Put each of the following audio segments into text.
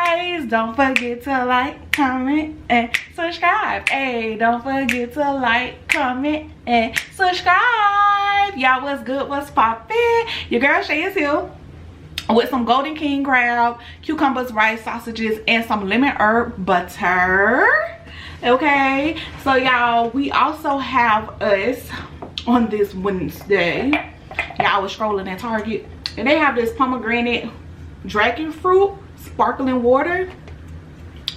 guys. Don't forget to like, comment, and subscribe. Hey, don't forget to like, comment, and subscribe. Y'all, what's good? What's poppin'? Your girl Shai is here with some golden king crab, cucumbers, rice, sausages, and some lemon herb butter. Okay, so y'all, we also have us on this Wednesday. Y'all was scrolling at Target and they have this pomegranate dragon fruit sparkling water.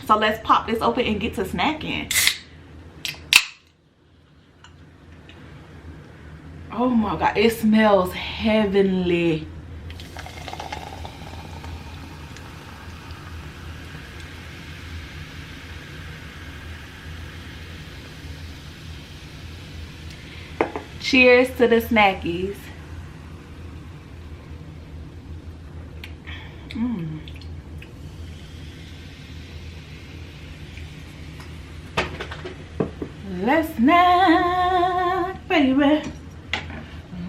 So let's pop this open and get to snacking. Oh my god, it smells heavenly. Cheers to the snackies. Let's snack, baby.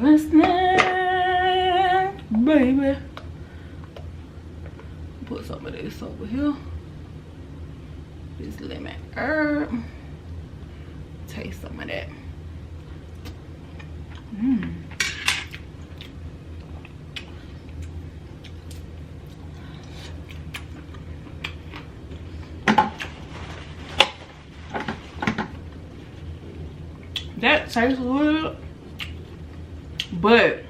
Let's snack, baby. Put some of this over here. This lemon herb. Taste some of that. That tastes good, but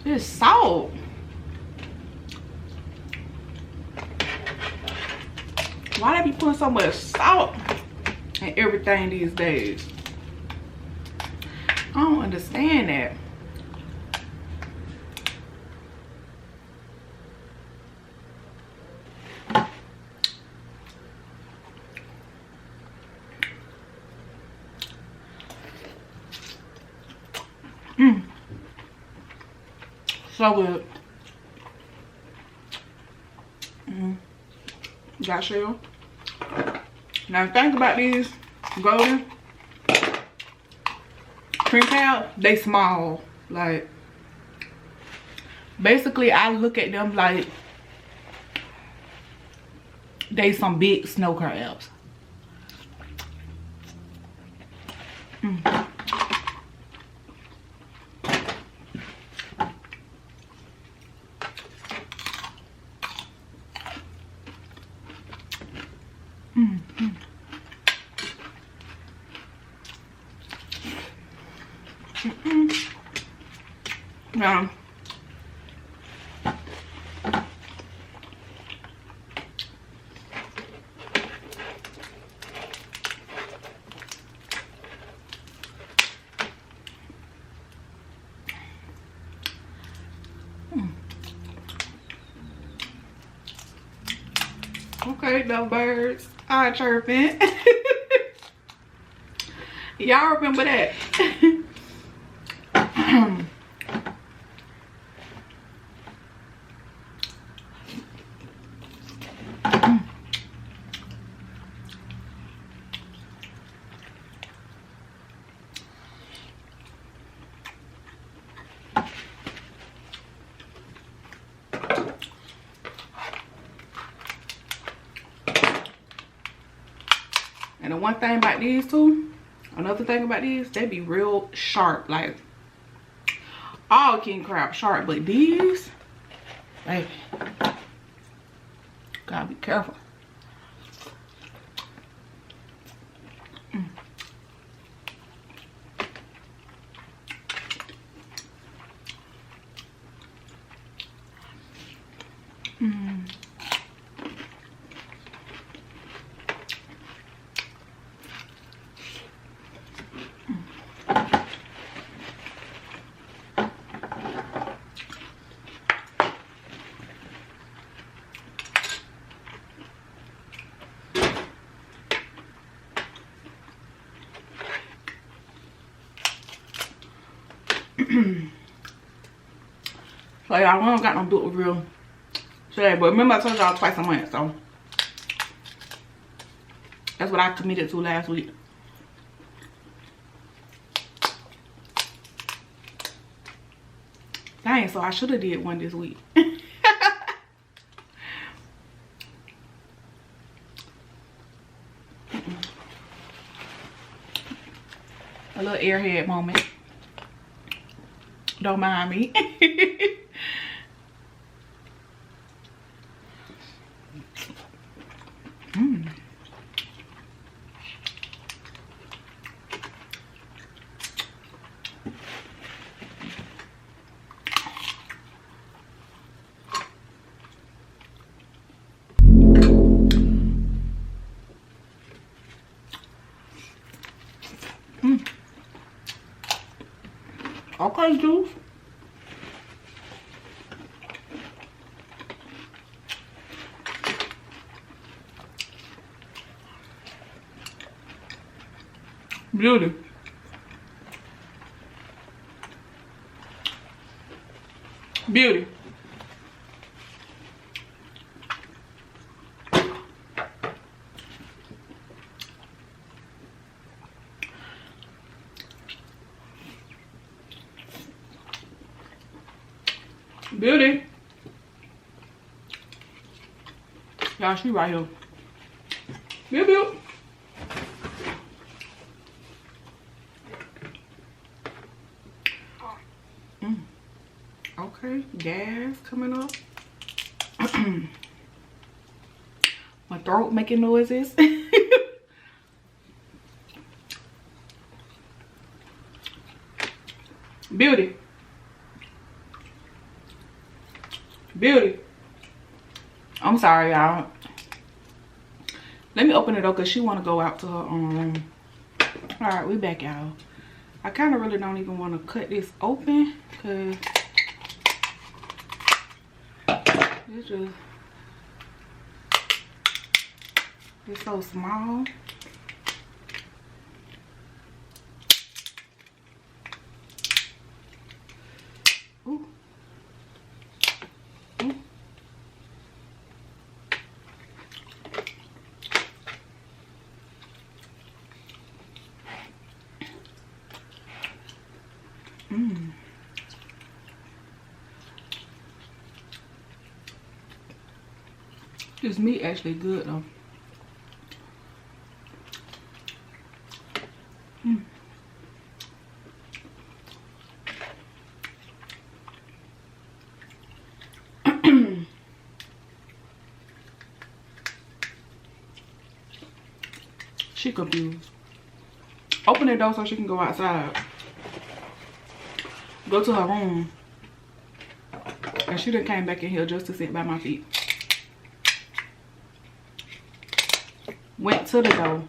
it's salt. Why they be putting so much salt in everything these days? I don't understand that. So good. Got SHERO. Now think about these golden cream cow, they small. Like, basically I look at them like they some big snow crabs. Now, okay, the birds are chirping. Y'all remember that? And the one thing about these two, another thing about these, they be real sharp. Like, all king crab sharp, but these, baby, gotta be careful. So y'all, we don't got no book review today, but remember I told y'all twice a month, so that's what I committed to last week. Dang, so I should have did one this week. A little airhead moment. Don't mind me. Okay, juice. Beauty. Beauty. Beauty. Y'all, she right here. Beauty. Okay, gas coming up. My throat making noises. Beauty. Beauty. I'm sorry, y'all. Let me open it up because she want to go out to her room. All right, we back, y'all. I kind of really don't even want to cut this open because it's just, it's so small. Ooh. Ooh. This meat actually good though. She confused. Open the door so she can go outside. Go to her room. And she done came back in here just to sit by my feet. Went to the door.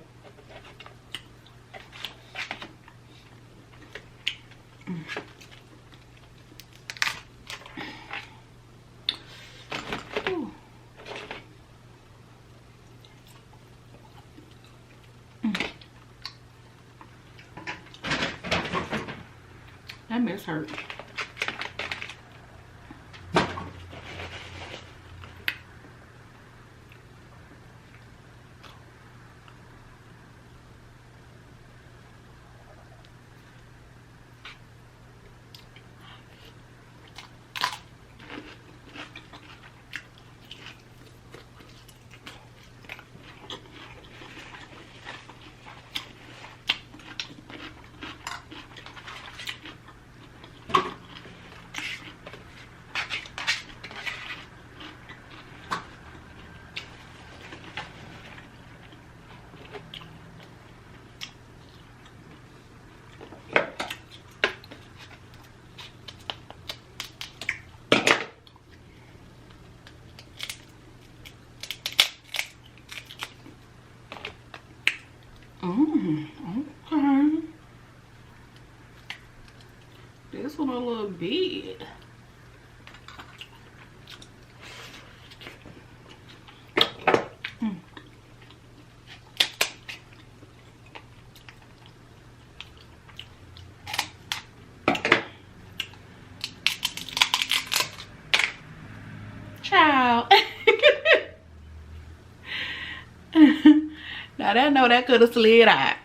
That mess hurt. Okay. This one a little big. Child. Now that know that could have slid out.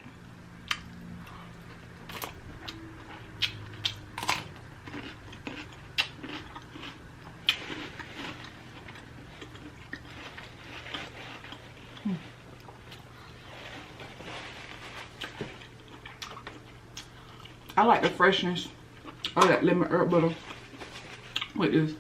I like the freshness of that lemon herb butter with this.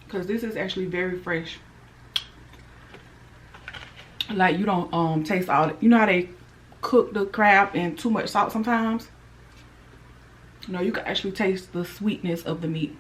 Because this is actually very fresh. Like, you don't taste all the, you know how they cook the crab in too much salt sometimes? You know, you can actually taste the sweetness of the meat.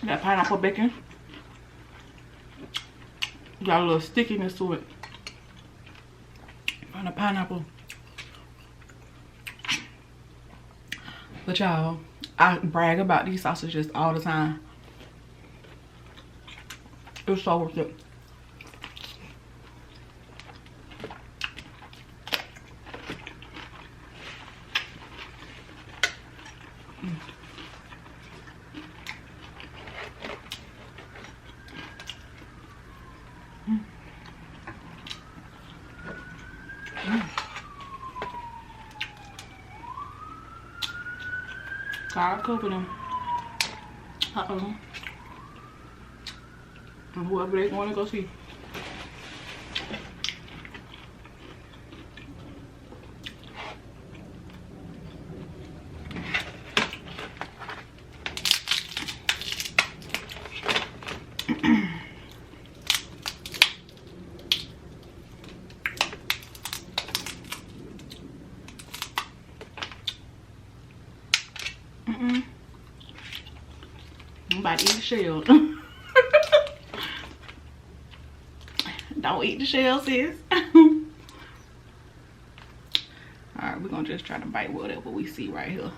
That pineapple bacon got a little stickiness to it on the pineapple. But y'all, I brag about these sausages all the time. It's so worth it. I'll cover them. And whoever they want to go see. I'm about to eat the shell. Don't eat the shell, sis. Alright, we're gonna just try to bite whatever we see right here.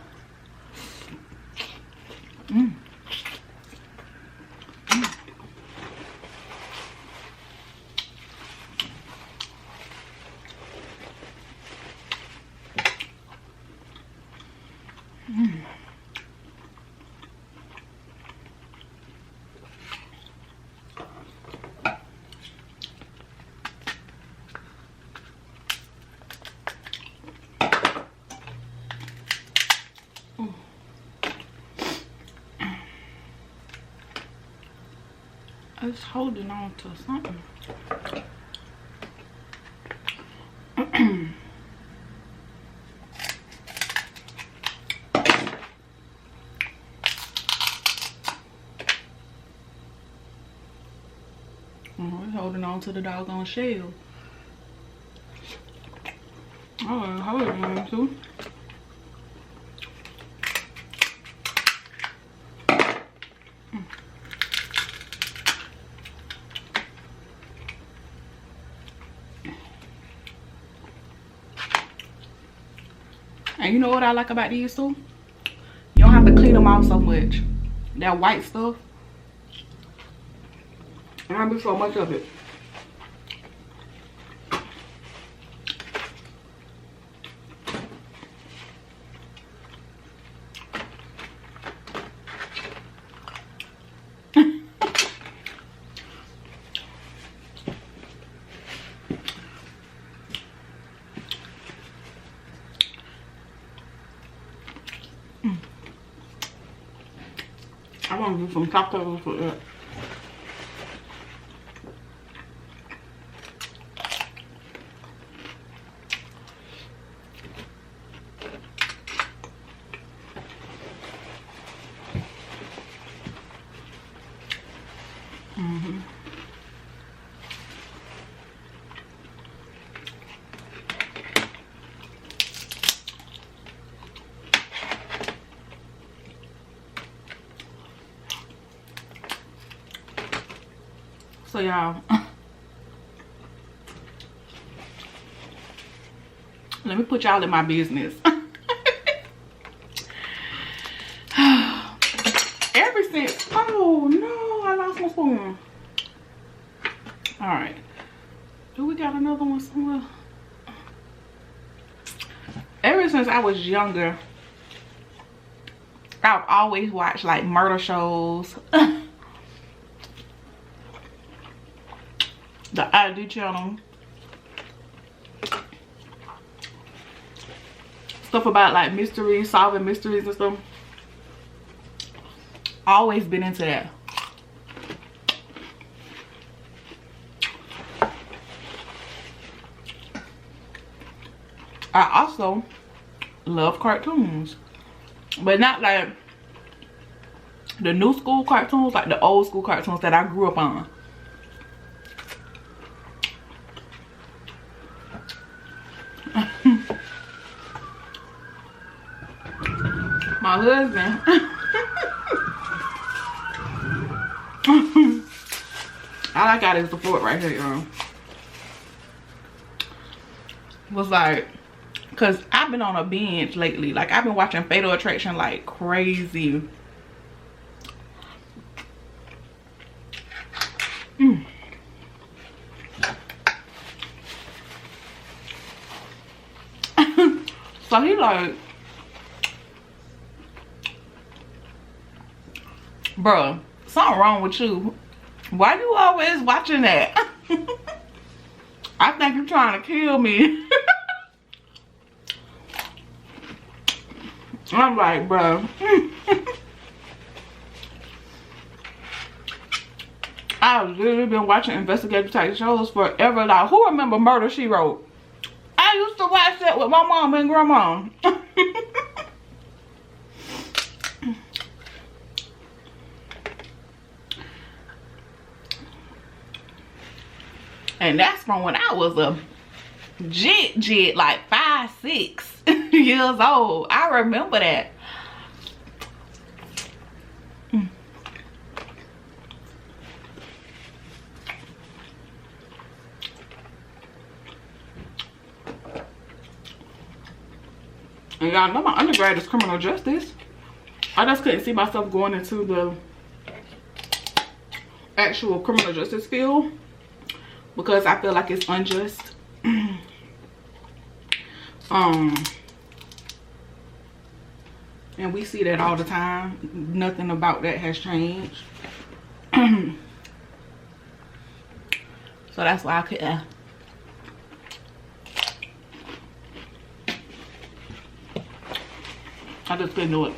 It's holding on to something. It's holding on to the doggone shell. Oh, holding on to. And you know what I like about these too? You don't have to clean them off so much. That white stuff. And I do so much of it. I want to do some tacos with it. So y'all, let me put y'all in my business. Ever since, oh no, I lost my spoon. All right, do we got another one somewhere? Ever since I was younger, I've always watched like murder shows. The ID channel. Stuff about like mysteries, solving mysteries and stuff. Always been into that. I also love cartoons, but not like the new school cartoons, like the old school cartoons that I grew up on. My husband all I got is the fork right here, y'all. Was like, cause I've been on a binge lately. Like I've been watching Fatal Attraction like crazy. So he like, bruh, something wrong with you. Why you always watching that? I think you're trying to kill me. I'm like, bro. I've literally been watching investigative type shows forever. Like, who remember Murder, She Wrote? I used to watch that with my mom and grandma. And that's from when I was a jit, like 5, 6 years old. I remember that. And y'all know my undergrad is criminal justice. I just couldn't see myself going into the actual criminal justice field because I feel like it's unjust. And we see that all the time. Nothing about that has changed. So that's why I couldn't. I just couldn't do it.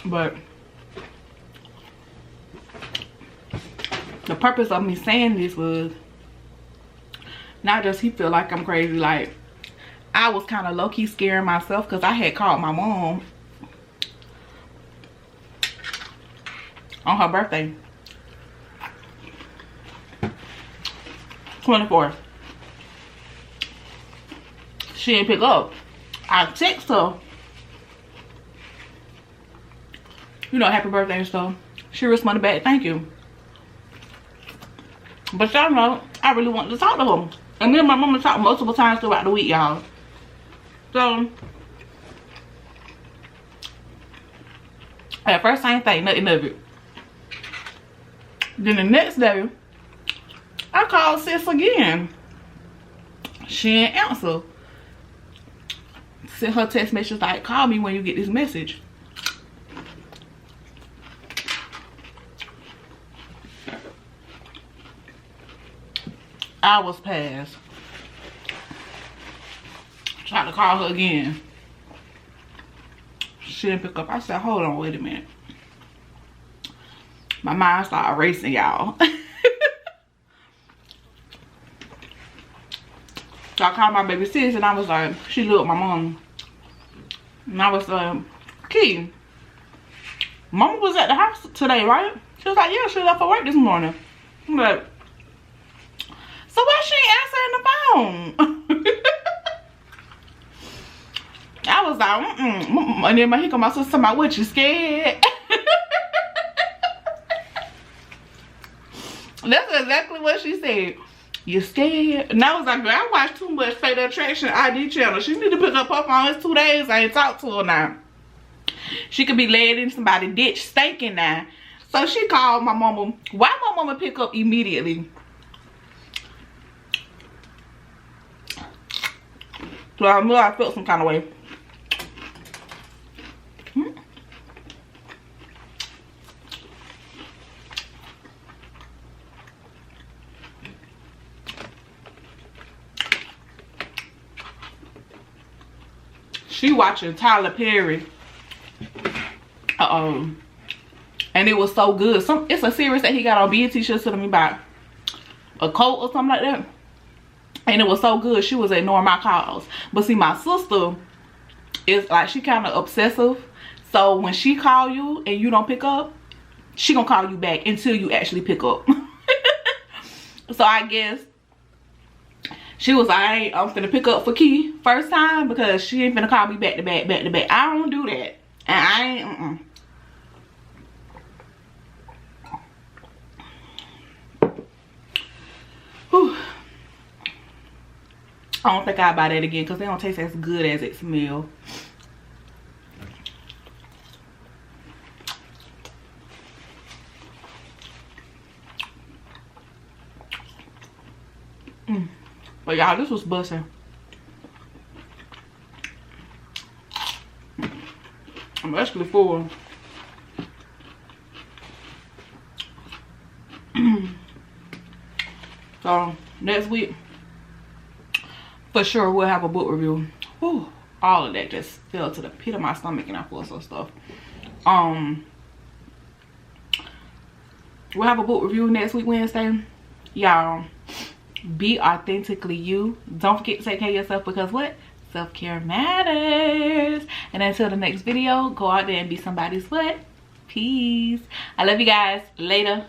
But the purpose of me saying this was not just he feel like I'm crazy, like I was kind of low-key scaring myself because I had called my mom on her birthday, 24th. She didn't pick up. I text her, you know, happy birthday and stuff. She responded back, thank you. But y'all know, I really wanted to talk to him. And me and my mama talked multiple times throughout the week, y'all. So, at first I ain't think nothing of it. Then the next day, I called sis again. She didn't answer. Sent her text message like, call me when you get this message. Hours passed. Tried to call her again. She didn't pick up. I said, hold on, wait a minute. My mind started racing, y'all. So I called my baby sis and I was like, she looked at my mom. And I was like, Key, Mama was at the house today, right? She was like, yeah, she left for work this morning. I'm like, so why she ain't answering the phone? I I was like, and then here come my sister talking about, what, you scared? That's exactly what she said. You scared? And I was like, girl, I watch too much Fatal Attraction ID channel. She need to pick up her phone. It's 2 days. I ain't talked to her now. She could be laid in somebody's ditch stinking now. So she called my mama. Why my mama pick up immediately? So I knew I felt some kind of way. She watching Tyler Perry. And it was so good. It's a series that he got on BET. She was telling me about a cult or something like that. And it was so good. She was ignoring my calls. But see, my sister is like, she kind of obsessive. So when she call you and you don't pick up, she gonna call you back until you actually pick up. So I guess she was like, I'm finna pick up for Key first time because she ain't finna call me back to back, back to back. I don't do that. And I ain't, Whew. I don't think I'll buy that again because they don't taste as good as it smells. But y'all, this was busting. I'm actually full. So next week, for sure, we'll have a book review. Whew, all of that just fell to the pit of my stomach and I feel so stuff. We'll have a book review next week, Wednesday. Y'all, be authentically you. Don't forget to take care of yourself because what? Self-care matters. And until the next video, go out there and be somebody's what? Peace. I love you guys. Later.